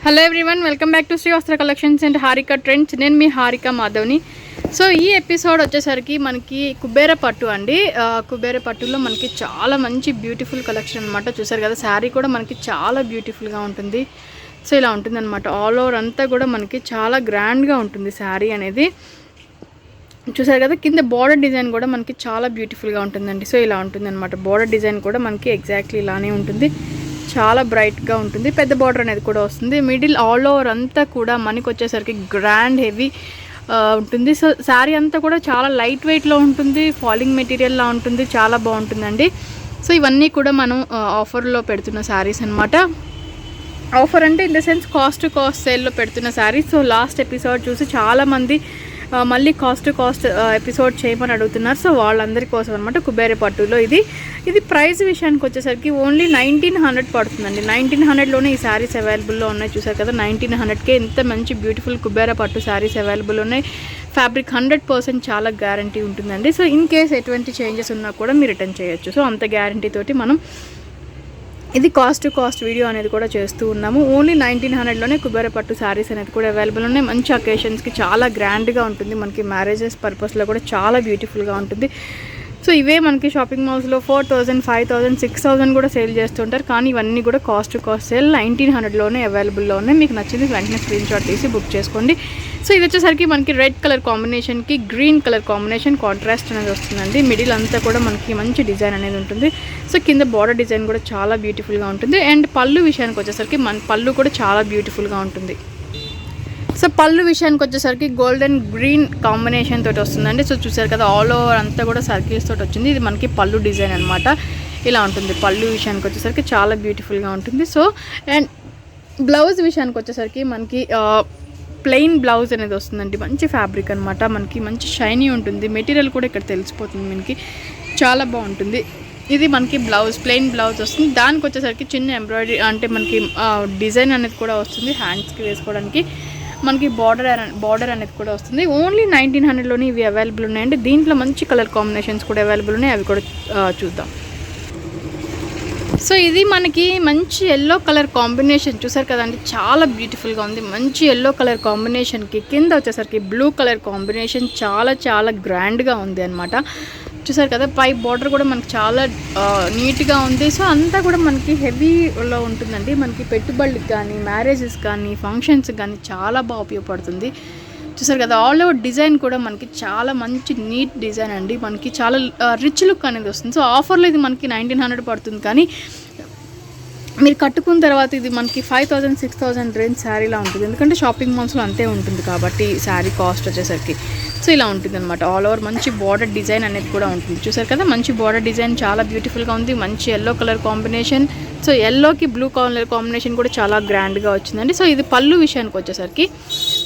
Hello everyone, welcome back to Shri Vastra Collections and Harika Trends. నేను మీ హారిక మాధవ్ని. సో ఈ ఎపిసోడ్ వచ్చేసరికి మనకి కుబేర పట్టు అండి. కుబేర పట్టులో మనకి చాలా మంచి బ్యూటిఫుల్ కలెక్షన్ అనమాట. చూసారు కదా, శారీ కూడా మనకి చాలా బ్యూటిఫుల్గా ఉంటుంది. సో ఇలా ఉంటుంది అనమాట. ఆల్ ఓవర్ అంతా కూడా మనకి చాలా గ్రాండ్గా ఉంటుంది శారీ అనేది. చూసారు కదా, కింద బార్డర్ డిజైన్ కూడా మనకి చాలా బ్యూటిఫుల్గా ఉంటుందండి. సో ఇలా ఉంటుంది అనమాట. బార్డర్ డిజైన్ కూడా మనకి ఎగ్జాక్ట్లీ ఇలానే ఉంటుంది. చాలా బ్రైట్గా ఉంటుంది. పెద్ద బార్డర్ అనేది కూడా వస్తుంది. మిడిల్ ఆల్ ఓవర్ అంతా కూడా మనకి వచ్చేసరికి గ్రాండ్ హెవీ ఉంటుంది. సో శారీ అంతా కూడా చాలా లైట్ వెయిట్లో ఉంటుంది. ఫాలింగ్ మెటీరియల్లా ఉంటుంది. చాలా బాగుంటుందండి. సో ఇవన్నీ కూడా మనం ఆఫర్లో పెడుతున్న శారీస్ అనమాట. ఆఫర్ అంటే ఇన్ ద సెన్స్ కాస్ట్ సేల్లో పెడుతున్న శారీస్. సో లాస్ట్ ఎపిసోడ్ చూసి చాలామంది మళ్ళీ కాస్ట్ ఎపిసోడ్ చేయమని అడుగుతున్నారు. సో వాళ్ళందరి కోసం అనమాట. కుబేర పట్టులో ఇది ప్రైస్ విషయానికి వచ్చేసరికి ఓన్లీ 1900 పడుతుందండి. 1900లోనే ఈ శారీస్ అవైలబుల్లో ఉన్నాయి. చూసారు కదా, 1900కే ఇంత మంచి బ్యూటిఫుల్ కుబేర పట్టు శారీస్ అవైలబుల్ ఉన్నాయి. ఫ్యాబ్రిక్ 100% చాలా గ్యారంటీ ఉంటుందండి. సో ఇన్ కేస్ ఎటువంటి చేంజెస్ ఉన్నా కూడా మీరు రిటర్న్ చేయొచ్చు. సో అంత గ్యారంటీ తోటి మనం ఇది కాస్ట్ వీడియో అనేది కూడా చేస్తూ ఉన్నాము. ఓన్లీ 1900లోనే కుబేర పట్టు శారీస్ అనేది కూడా అవైలబుల్ ఉన్నాయి. మంచి అకేషన్స్కి చాలా గ్రాండ్గా ఉంటుంది. మనకి మ్యారేజెస్ పర్పస్లో కూడా చాలా బ్యూటిఫుల్గా ఉంటుంది. సో ఇవే మనకి షాపింగ్ మాల్స్లో 4000, 5000, 6000 కూడా సేల్ చేస్తుంటారు. కానీ ఇవన్నీ కూడా కాస్ట్ సేల్ 1900లోనే అవైలబుల్లో ఉన్నాయి. మీకు నచ్చింది వెంటనే స్క్రీన్ షాట్ తీసి బుక్ చేసుకోండి. సో ఇది వచ్చేసరికి మనకి రెడ్ కలర్ కాంబినేషన్కి గ్రీన్ కలర్ కాంబినేషన్ కాంట్రాస్ట్ అనేది వస్తుందండి. మిడిల్ అంతా కూడా మనకి మంచి డిజైన్ అనేది ఉంటుంది. సో కింద బార్డర్ డిజైన్ కూడా చాలా బ్యూటిఫుల్గా ఉంటుంది. అండ్ పళ్ళు విషయానికి వచ్చేసరికి మన పళ్ళు కూడా చాలా బ్యూటిఫుల్గా ఉంటుంది. సో పళ్ళు విషయానికి వచ్చేసరికి గోల్డెన్ గ్రీన్ కాంబినేషన్ తోటి వస్తుందండి. సో చూసారు కదా, ఆల్ ఓవర్ అంతా కూడా సర్కిల్స్ తోటి వచ్చింది. ఇది మనకి పళ్ళు డిజైన్ అనమాట. ఇలా ఉంటుంది. పళ్ళు విషయానికి వచ్చేసరికి చాలా బ్యూటిఫుల్గా ఉంటుంది. సో అండ్ బ్లౌజ్ విషయానికి వచ్చేసరికి మనకి ప్లెయిన్ బ్లౌజ్ అనేది వస్తుందండి. మంచి ఫ్యాబ్రిక్ అనమాట. మనకి మంచి షైనీ ఉంటుంది. మెటీరియల్ కూడా ఇక్కడ తెలిసిపోతుంది. మనకి చాలా బాగుంటుంది. ఇది మనకి బ్లౌజ్ ప్లెయిన్ బ్లౌజ్ వస్తుంది. దానికి వచ్చేసరికి చిన్న ఎంబ్రాయిడరీ అంటే మనకి డిజైన్ అనేది కూడా వస్తుంది. హ్యాండ్స్కి వేసుకోవడానికి మనకి బార్డర్ అనేది కూడా వస్తుంది. ఓన్లీ 1900లోనే ఇవి అవైలబుల్ ఉన్నాయండి. దీంట్లో మంచి కలర్ కాంబినేషన్స్ కూడా అవైలబుల్ ఉన్నాయి. అవి కూడా చూద్దాం. సో ఇది మనకి మంచి ఎల్లో కలర్ కాంబినేషన్. చూసారు కదండి, చాలా బ్యూటిఫుల్గా ఉంది. మంచి ఎల్లో కలర్ కాంబినేషన్కి కింద వచ్చేసరికి బ్లూ కలర్ కాంబినేషన్ చాలా గ్రాండ్గా ఉంది అనమాట. చూసారు కదా, పై బార్డర్ కూడా మనకి చాలా నీట్గా ఉంది. సో అంతా కూడా మనకి హెవీలో ఉంటుందండి. మనకి పెట్టుబడులకు కానీ మ్యారేజెస్ కానీ ఫంక్షన్స్ కానీ చాలా బాగా ఉపయోగపడుతుంది. చూసారు కదా, ఆల్ ఓవర్ డిజైన్ కూడా మనకి చాలా మంచి నీట్ డిజైన్ అండి. మనకి చాలా రిచ్ లుక్ అనేది వస్తుంది. సో ఆఫర్లో ఇది మనకి 1900 పడుతుంది. కానీ మీరు కట్టుకున్న తర్వాత ఇది మనకి 5000, 6000 రేంజ్ శారీలా ఉంటుంది. ఎందుకంటే షాపింగ్ మాల్స్లో అంతే ఉంటుంది కాబట్టి శారీ కాస్ట్ వచ్చేసరికి. సో ఇలా ఉంటుంది అనమాట. ఆల్ ఓవర్ మంచి బార్డర్ డిజైన్ అనేది కూడా ఉంటుంది. చూసారు కదా, మంచి బార్డర్ డిజైన్ చాలా బ్యూటిఫుల్గా ఉంది. మంచి ఎల్లో కలర్ కాంబినేషన్. సో ఎల్లోకి బ్లూ కలర్ కాంబినేషన్ కూడా చాలా గ్రాండ్గా వచ్చిందండి. సో ఇది పళ్ళు విషయానికి వచ్చేసరికి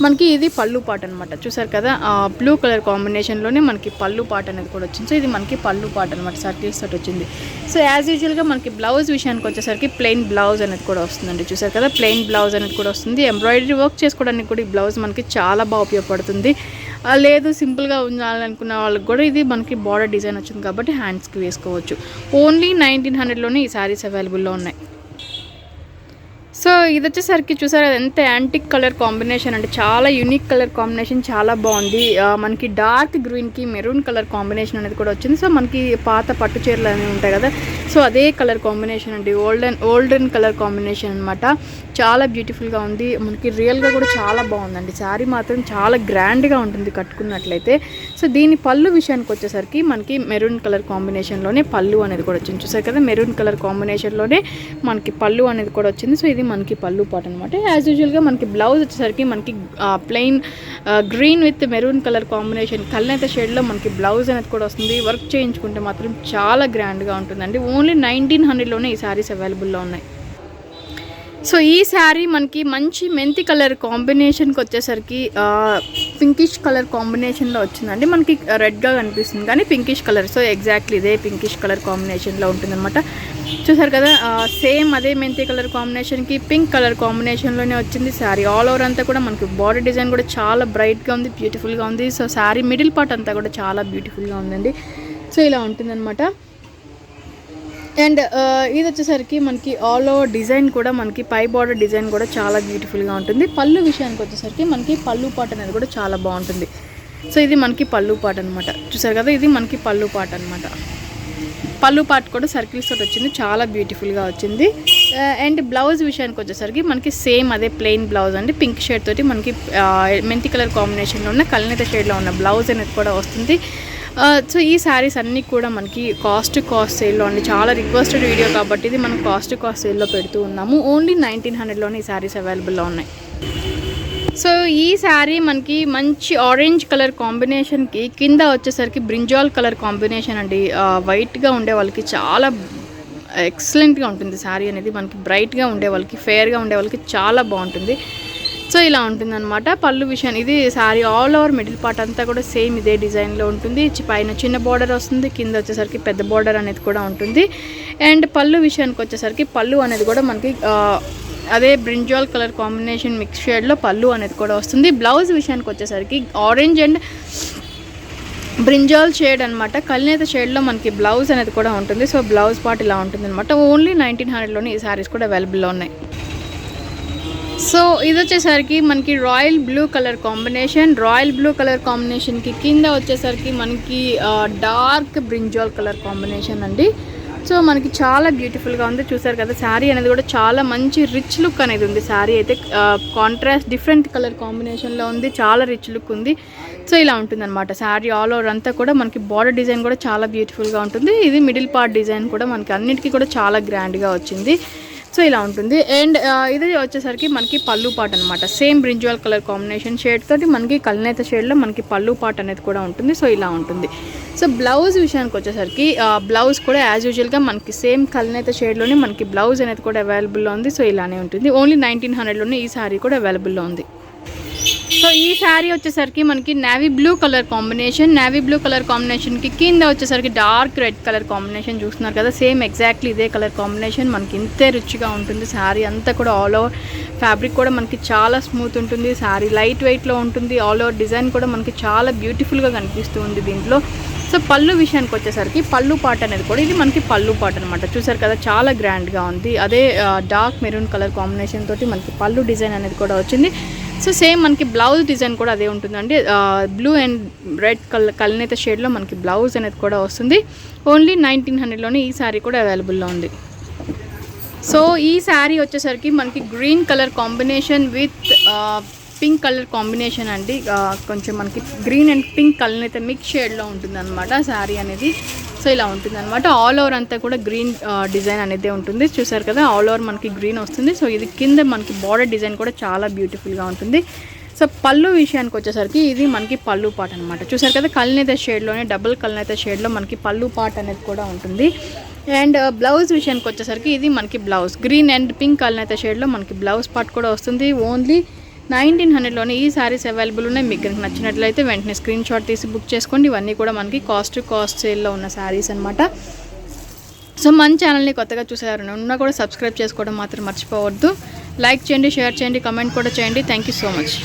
మనకి ఇది పళ్ళు పాట అనమాట. చూసారు కదా, బ్లూ కలర్ కాంబినేషన్లోనే మనకి పళ్ళు పాట అనేది కూడా వచ్చింది. సో ఇది మనకి పళ్ళు పాట అనమాట. సర్కిల్స్ తోటి వచ్చింది. సో యాజ్ యూజువల్గా మనకి బ్లౌజ్ విషయానికి వచ్చేసరికి ప్లెయిన్ బ్లౌజ్ అనేది కూడా వస్తుందండి. చూసారు కదా, ప్లెయిన్ బ్లౌజ్ అనేది కూడా వస్తుంది. ఎంబ్రాయిడరీ వర్క్ చేసుకోవడానికి కూడా ఈ బ్లౌజ్ మనకి చాలా బాగా ఉపయోగపడుతుంది. లేదు సింపుల్గా ఉండాలనుకున్న వాళ్ళకి కూడా ఇది మనకి బార్డర్ డిజైన్ వచ్చింది కాబట్టి హ్యాండ్స్కి వేసుకోవచ్చు. ఓన్లీ 1900లోనే ఈ శారీస్ అవైలబుల్లో ఉన్నాయి. సో ఇది వచ్చేసరికి చూసారు ఎంత యాంటిక్ కలర్ కాంబినేషన్ అంటే చాలా యూనిక్ కలర్ కాంబినేషన్. చాలా బాగుంది. మనకి డార్క్ గ్రీన్కి మెరూన్ కలర్ కాంబినేషన్ అనేది కూడా వచ్చింది. సో మనకి పాత పట్టు చీరలు అనేవి ఉంటాయి కదా, సో అదే కలర్ కాంబినేషన్ అండి. ఓల్డెన్ కలర్ కాంబినేషన్ అనమాట. చాలా బ్యూటిఫుల్గా ఉంది. మనకి రియల్గా కూడా చాలా బాగుందండి. శారీ మాత్రం చాలా గ్రాండ్గా ఉంటుంది కట్టుకున్నట్లయితే. సో దీని పళ్ళు విషయానికి వచ్చేసరికి మనకి మెరూన్ కలర్ కాంబినేషన్లోనే పళ్ళు అనేది కూడా వచ్చింది. చూసారు కదా, మెరూన్ కలర్ కాంబినేషన్లోనే మనకి పళ్ళు అనేది కూడా వచ్చింది. సో ఇది మనకి పళ్ళు పాట అనమాట. యాజ్ యూజువల్గా మనకి బ్లౌజ్ వచ్చేసరికి మనకి plain green with maroon colour combination కల్నేత షేడ్లో మనకి బ్లౌజ్ అనేది కూడా వస్తుంది. వర్క్ చేయించుకుంటే మాత్రం చాలా గ్రాండ్గా ఉంటుందండి. ఓన్లీ 1900లోనే ఈ శారీస్ అవైలబుల్లో ఉన్నాయి. సో ఈ శారీ మనకి మంచి మెంతి కలర్ కాంబినేషన్కి వచ్చేసరికి పింకిష్ కలర్ కాంబినేషన్లో వచ్చిందండి. మనకి రెడ్గా కనిపిస్తుంది కానీ పింకిష్ కలర్. సో ఎగ్జాక్ట్లీ ఇదే పింకిష్ కలర్ కాంబినేషన్లో ఉంటుందన్నమాట. చూసారు కదా, సేమ్ అదే మెంతి కలర్ కాంబినేషన్కి పింక్ కలర్ కాంబినేషన్లోనే వచ్చింది శారీ. ఆల్ ఓవర్ అంతా కూడా మనకి బాడీ డిజైన్ కూడా చాలా బ్రైట్గా ఉంది, బ్యూటిఫుల్గా ఉంది. సో శారీ మిడిల్ పార్ట్ అంతా కూడా చాలా బ్యూటిఫుల్గా ఉందండి. సో ఇలా ఉంటుందన్నమాట. అండ్ ఇది వచ్చేసరికి మనకి ఆల్ ఓవర్ డిజైన్ కూడా మనకి పై బార్డర్ డిజైన్ కూడా చాలా బ్యూటిఫుల్గా ఉంటుంది. పళ్ళు విషయానికి వచ్చేసరికి మనకి పళ్ళు పాట అనేది కూడా చాలా బాగుంటుంది. సో ఇది మనకి పళ్ళు పాట అనమాట. చూసారు కదా, ఇది మనకి పళ్ళు పాట అనమాట. పళ్ళు పాట కూడా సర్కిల్స్ తోటి వచ్చింది, చాలా బ్యూటిఫుల్గా వచ్చింది. అండ్ బ్లౌజ్ విషయానికి వచ్చేసరికి మనకి సేమ్ అదే ప్లెయిన్ బ్లౌజ్ అండి. పింక్ షేడ్ తోటి మనకి మెంతి కలర్ కాంబినేషన్లో ఉన్న కల్నేత షేడ్లో ఉన్న బ్లౌజ్ అనేది కూడా వస్తుంది. సో ఈ శారీస్ అన్నీ కూడా మనకి కాస్ట్ సేల్లో అండి. చాలా రిక్వెస్టెడ్ వీడియో కాబట్టి ఇది మనం కాస్ట్ సేల్లో పెడుతూ ఉన్నాము. ఓన్లీ 1900లోనే ఈ శారీస్ అవైలబుల్లో ఉన్నాయి. సో ఈ శారీ మనకి మంచి ఆరెంజ్ కలర్ కాంబినేషన్కి కింద వచ్చేసరికి బ్రింజాల్ కలర్ కాంబినేషన్ అండి. వైట్గా ఉండే వాళ్ళకి చాలా ఎక్సలెంట్గా ఉంటుంది శారీ అనేది. మనకి బ్రైట్గా ఉండే వాళ్ళకి, ఫేర్గా ఉండే వాళ్ళకి చాలా బాగుంటుంది. సో ఇలా ఉంటుందన్నమాట. పళ్ళు విషయం ఇది sari all over middle part అంతా కూడా సేమ్ ఇదే డిజైన్లో ఉంటుంది. పైన చిన్న బార్డర్ వస్తుంది, కింద వచ్చేసరికి పెద్ద బార్డర్ అనేది కూడా ఉంటుంది. అండ్ పళ్ళు విషయానికి వచ్చేసరికి పళ్ళు అనేది కూడా మనకి అదే బ్రింజాల్ కలర్ కాంబినేషన్ మిక్స్ షేడ్లో పళ్ళు అనేది కూడా వస్తుంది. బ్లౌజ్ విషయానికి వచ్చేసరికి ఆరెంజ్ అండ్ బ్రింజాల్ షేడ్ అనమాట. కల్నేత షేడ్లో మనకి బ్లౌజ్ అనేది కూడా ఉంటుంది. సో బ్లౌజ్ పార్ట్ ఇలా ఉంటుంది అనమాట. ఓన్లీ 1900లోనే ఈ శారీస్ కూడా అవైలబుల్లో ఉన్నాయి. సో ఇది వచ్చేసరికి మనకి రాయల్ బ్లూ కలర్ కాంబినేషన్కి కింద వచ్చేసరికి మనకి డార్క్ బ్రింజాల్ కలర్ కాంబినేషన్ అండి. సో మనకి చాలా బ్యూటిఫుల్గా ఉంది. చూసారు కదా, శారీ అనేది కూడా చాలా మంచి రిచ్ లుక్ అనేది ఉంది. శారీ అయితే కాంట్రాస్ట్ డిఫరెంట్ కలర్ కాంబినేషన్లో ఉంది, చాలా రిచ్ లుక్ ఉంది. సో ఇలా ఉంటుందన్నమాట. శారీ ఆల్ ఓవర్ అంతా కూడా మనకి బార్డర్ డిజైన్ కూడా చాలా బ్యూటిఫుల్గా ఉంటుంది. ఇది మిడిల్ పార్ట్ డిజైన్ కూడా మనకి అన్నిటికీ కూడా చాలా గ్రాండ్గా వచ్చింది. సో ఇలా ఉంటుంది. అండ్ ఇది వచ్చేసరికి మనకి పళ్ళు పాట అనమాట. Same brinjal colour combination shade తోటి మనకి కల్నేత షేడ్లో మనకి పళ్ళు పాట అనేది కూడా ఉంటుంది. సో ఇలా ఉంటుంది. సో బ్లౌజ్ విషయానికి వచ్చేసరికి బ్లౌజ్ కూడా యాజ్ యూజువల్గా మనకి సేమ్ కల్నేత షేడ్లోనే మనకి బ్లౌజ్ అనేది కూడా అవైలబుల్లో ఉంది. సో ఇలానే ఉంటుంది. ఓన్లీ 1900లోనే ఈ శారీ కూడా అవైలబుల్లో ఉంది. సో ఈ శారీ వచ్చేసరికి మనకి నేవీ బ్లూ కలర్ కాంబినేషన్కి కింద వచ్చేసరికి డార్క్ రెడ్ కలర్ కాంబినేషన్ చూస్తున్నారు కదా. సేమ్ ఎగ్జాక్ట్లీ ఇదే కలర్ కాంబినేషన్. మనకి ఇంతే రిచ్గా ఉంటుంది. శారీ అంతా కూడా ఆల్ ఓవర్ ఫ్యాబ్రిక్ కూడా మనకి చాలా స్మూత్ ఉంటుంది. శారీ లైట్ వెయిట్లో ఉంటుంది. ఆల్ ఓవర్ డిజైన్ కూడా మనకి చాలా బ్యూటిఫుల్గా కనిపిస్తూ ఉంది దీంట్లో. సో పళ్ళు విషయానికి వచ్చేసరికి పళ్ళు పాట అనేది కూడా ఇది మనకి పళ్ళు పాట అనమాట. చూసారు కదా, చాలా గ్రాండ్గా ఉంది. అదే డార్క్ మెరూన్ కలర్ కాంబినేషన్ తోటి మనకి పళ్ళు డిజైన్ అనేది కూడా వచ్చింది. సో సేమ్ మనకి బ్లౌజ్ డిజైన్ కూడా అదే ఉంటుందండి. బ్లూ అండ్ రెడ్ కల్నేత షేడ్లో మనకి బ్లౌజ్ అనేది కూడా వస్తుంది. ఓన్లీ 1900లోనే ఈ శారీ కూడా అవైలబుల్లో ఉంది. సో ఈ శారీ వచ్చేసరికి మనకి green colour combination with pink colour combination అండి. కొంచెం మనకి గ్రీన్ అండ్ పింక్ కలర్ అయితే మిక్స్ షేడ్లో ఉంటుందన్నమాట శారీ అనేది. సో ఇలా ఉంటుందన్నమాట. ఆల్ ఓవర్ అంతా కూడా గ్రీన్ డిజైన్ అనేది ఉంటుంది. చూసారు కదా, ఆల్ ఓవర్ మనకి గ్రీన్ వస్తుంది. సో ఇది కింద మనకి బార్డర్ డిజైన్ కూడా చాలా బ్యూటిఫుల్గా ఉంటుంది. సో పళ్ళు విషయానికి వచ్చేసరికి ఇది మనకి పళ్ళు పాట అనమాట. చూసారు కదా, కల్నేత షేడ్లోనే డబుల్ కల్నేత షేడ్లో మనకి పళ్ళు పాట అనేది కూడా ఉంటుంది. అండ్ బ్లౌజ్ విషయానికి వచ్చేసరికి ఇది మనకి బ్లౌజ్ గ్రీన్ అండ్ పింక్ కల్నేత షేడ్లో మనకి బ్లౌజ్ పార్ట్ కూడా వస్తుంది. ఓన్లీ 1900లోనే ఈ శారీస్ అవైలబుల్ ఉన్నాయి. మీకు కనుక నచ్చినట్లయితే వెంటనే స్క్రీన్ షాట్ తీసి బుక్ చేసుకోండి. ఇవన్నీ కూడా మనకి కాస్ట్ సేల్లో ఉన్న శారీస్ అనమాట. సో మన ఛానల్ని కొత్తగా చూసారు ఉన్నా కూడా సబ్స్క్రైబ్ చేసుకోవడం మాత్రం మర్చిపోవద్దు. లైక్ చేయండి, షేర్ చేయండి, కమెంట్ కూడా చేయండి. Thank you so much.